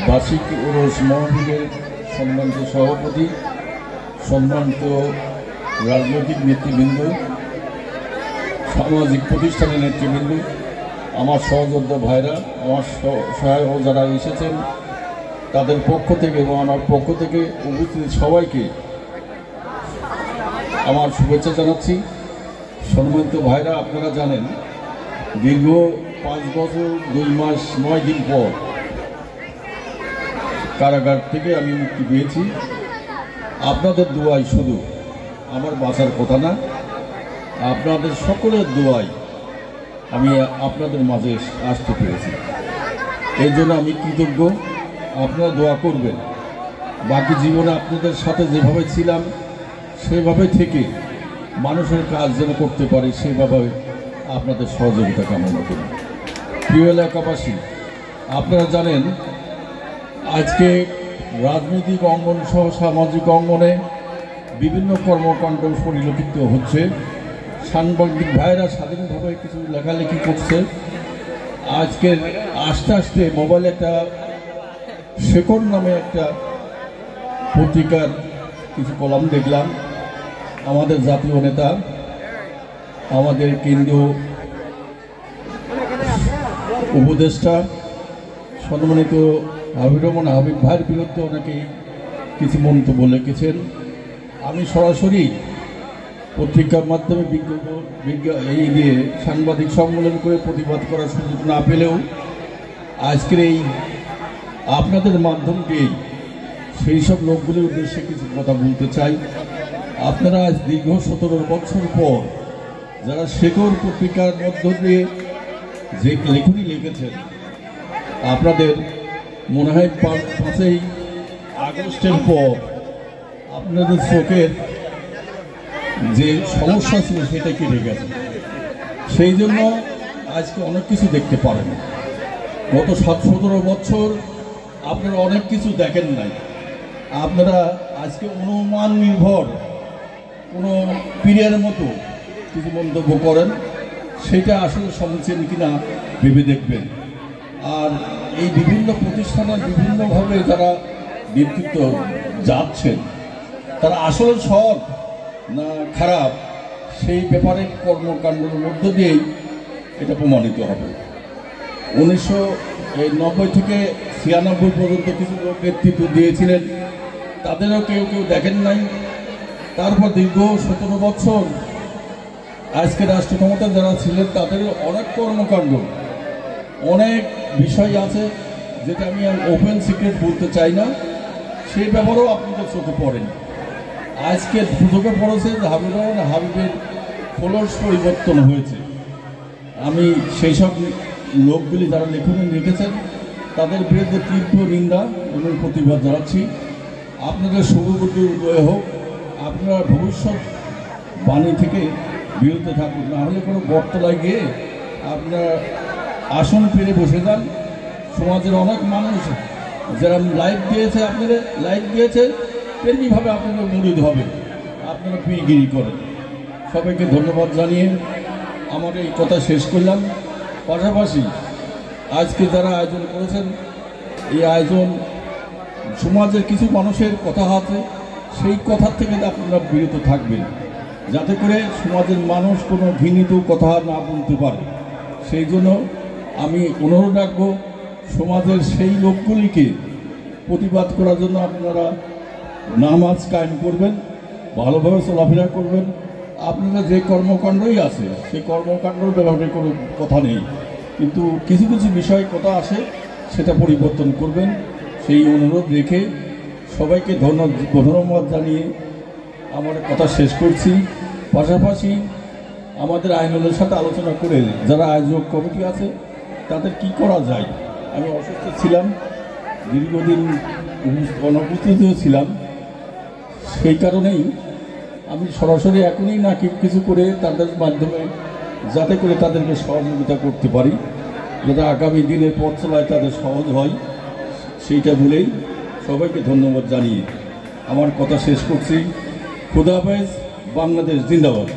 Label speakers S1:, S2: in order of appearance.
S1: বার্ষিক ওরস মাহফিলের সম্মানিত সভাপতি, সম্মানিত রাজনৈতিক নেতৃবৃন্দ, সামাজিক প্রতিষ্ঠানের নেতৃবৃন্দ, আমার সহযোদ্ধা ভাইরা, আমার সহায় যারা এসেছেন তাদের পক্ষ থেকে এবং আমার পক্ষ থেকে উপস্থিত সবাইকে আমার শুভেচ্ছা জানাচ্ছি। সম্মানিত ভাইরা, আপনারা জানেন দীর্ঘ 5 বছর 2 মাস 9 দিন পর কারাগার থেকে আমি মুক্তি পেয়েছি। আপনাদের দোয়াই, শুধু আমার বাঁচার কথা না, আপনাদের সকলের দোয়াই আমি আপনাদের মাঝে আসতে পেরেছি। এই জন্য আমি কৃতজ্ঞ। আপনারা দোয়া করবেন, বাকি জীবনে আপনাদের সাথে যেভাবে ছিলাম সেভাবে থেকে মানুষের কাজ যেন করতে পারি, সেভাবে আপনাদের সহযোগিতা কামনা করি। প্রিয় এলাকাবাসী, আপনারা জানেন আজকে রাজনৈতিক অঙ্গন সহ সামাজিক অঙ্গনে বিভিন্ন কর্মকাণ্ড পরিলক্ষিত হচ্ছে। সাংবাদিক ভাইরা স্বাধীনভাবে কিছু লেখালেখি করছে। আজকে আস্তে আস্তে মোবাইলে একটা শেকড় নামে একটা পত্রিকার কিছু কলাম দেখলাম। আমাদের জাতীয় নেতা, আমাদের কেন্দ্রীয় উপদেষ্টা সম্মানিত হাবিবুর রহমান হাবিব ভাইয়ের বিরুদ্ধে অনেকেই কিছু মন্তব্য লিখেছেন। আমি সরাসরি পত্রিকার মাধ্যমে এই নিয়ে সাংবাদিক সম্মেলন করে প্রতিবাদ করার সুযোগ না পেলেও আজকের এই আপনাদের মাধ্যম দিয়ে সেই সব লোকগুলির উদ্দেশ্যে কিছু কথা বলতে চাই। আপনারা আজ দীর্ঘ 17 বছর পর যারা শেকড় পত্রিকার মধ্য দিয়ে যে লেখনী লিখেছেন, আপনাদের মনে হয় 5ই আগস্টের পর আপনাদের চোখের যে সমস্যা ছিল সেটা কেটে গেছে। সেই জন্য আজকে অনেক কিছু দেখতে পারেন। গত 17 বছর আপনারা অনেক কিছু দেখেন নাই। আপনারা আজকে অনুমান নির্ভর কোনো পীরের মতো কিছু মন্তব্য করেন, সেটা আসলে সমীচীন কিনা ভেবে দেখবেন। আর এই বিভিন্ন প্রতিষ্ঠানে বিভিন্নভাবে যারা নেতৃত্ব যাচ্ছেন, তারা আসলে সৎ না খারাপ সেই ব্যাপারে কর্মকাণ্ডের মধ্য দিয়েই এটা প্রমাণিত হবে। 1990 থেকে 96 পর্যন্ত কিছু লোক নেতৃত্ব দিয়েছিলেন, তাদেরও কেউ কেউ দেখেন নাই। তারপর দীর্ঘ 17 বছর আজকে রাষ্ট্র ক্ষমতা যারা ছিলেন তাদের অনেক কর্মকাণ্ড, অনেক বিষয় আছে যেটা আমি ওপেন সিক্রেট বলতে চাই না, সেই ব্যাপারেও আপনাদের চোখে পড়েন। আজকে চোখে পড়েছে যে হাবিবুর রহমান হাবিবের ফলোয়ার্স পরিবর্তন হয়েছে। আমি সেই সব লোকগুলি যারা লেখনী লিখেছেন তাদের বিরুদ্ধে তীব্র নিন্দা এবং প্রতিবাদ জানাচ্ছি। আপনাদের শুভবুদ্ধি উদয় হোক, আপনারা ভবিষ্যৎ বাণী থেকে বিরত থাকুন, না হলে কোনো বটতলায় গিয়ে আপনারা আসন পেরে বসে যান। সমাজের অনেক মানুষ যারা লাইভ দিয়েছে, আপনাদের লাইভ দিয়েছে তেমনিভাবে আপনাদের মুরিদ হবে, আপনারা পীরগিরি করেন। সবাইকে ধন্যবাদ জানিয়ে আমার এই কথা শেষ করলাম। পাশাপাশি আজকে যারা আয়োজন করেছেন, এই আয়োজন সমাজের কিছু মানুষের কথা আছে, সেই কথার থেকে আপনারা বিরত থাকবেন, যাতে করে সমাজের মানুষ কোনো ঘৃণিত কথা না বলতে পারে। সেই জন্য আমি অনুরোধ রাখবো সমাজের সেই লোকগুলিকে প্রতিবাদ করার জন্য আপনারা নামাজ কায়েম করবেন, ভালোভাবে চলাফেরা করবেন। আপনারা যে কর্মকাণ্ডই আছে সেই কর্মকাণ্ডের ব্যাপারে কোনো কথা নেই, কিন্তু কিছু কিছু বিষয় কথা আসে, সেটা পরিবর্তন করবেন। সেই অনুরোধ রেখে সবাইকে ধন্যবাদ জানিয়ে আমার কথা শেষ করছি। পাশাপাশি আমাদের আইনজনের সাথে আলোচনা করে যারা আয়োজক কমিটি আছে তাদের কি করা যায়। আমি অসুস্থ ছিলাম, দীর্ঘদিন অনুপস্থিতও ছিলাম, সেই কারণেই আমি সরাসরি এখনই না কিছু করে তাদের মাধ্যমে যাতে করে তাদেরকে সহযোগিতা করতে পারি, যাতে আগামী দিনে পথ চলায় তাদের সহজ হয়, সেইটা বলেই সবাইকে ধন্যবাদ জানিয়ে আমার কথা শেষ করছি। খোদা হাফেজ। বাংলাদেশ জিন্দাবাদ।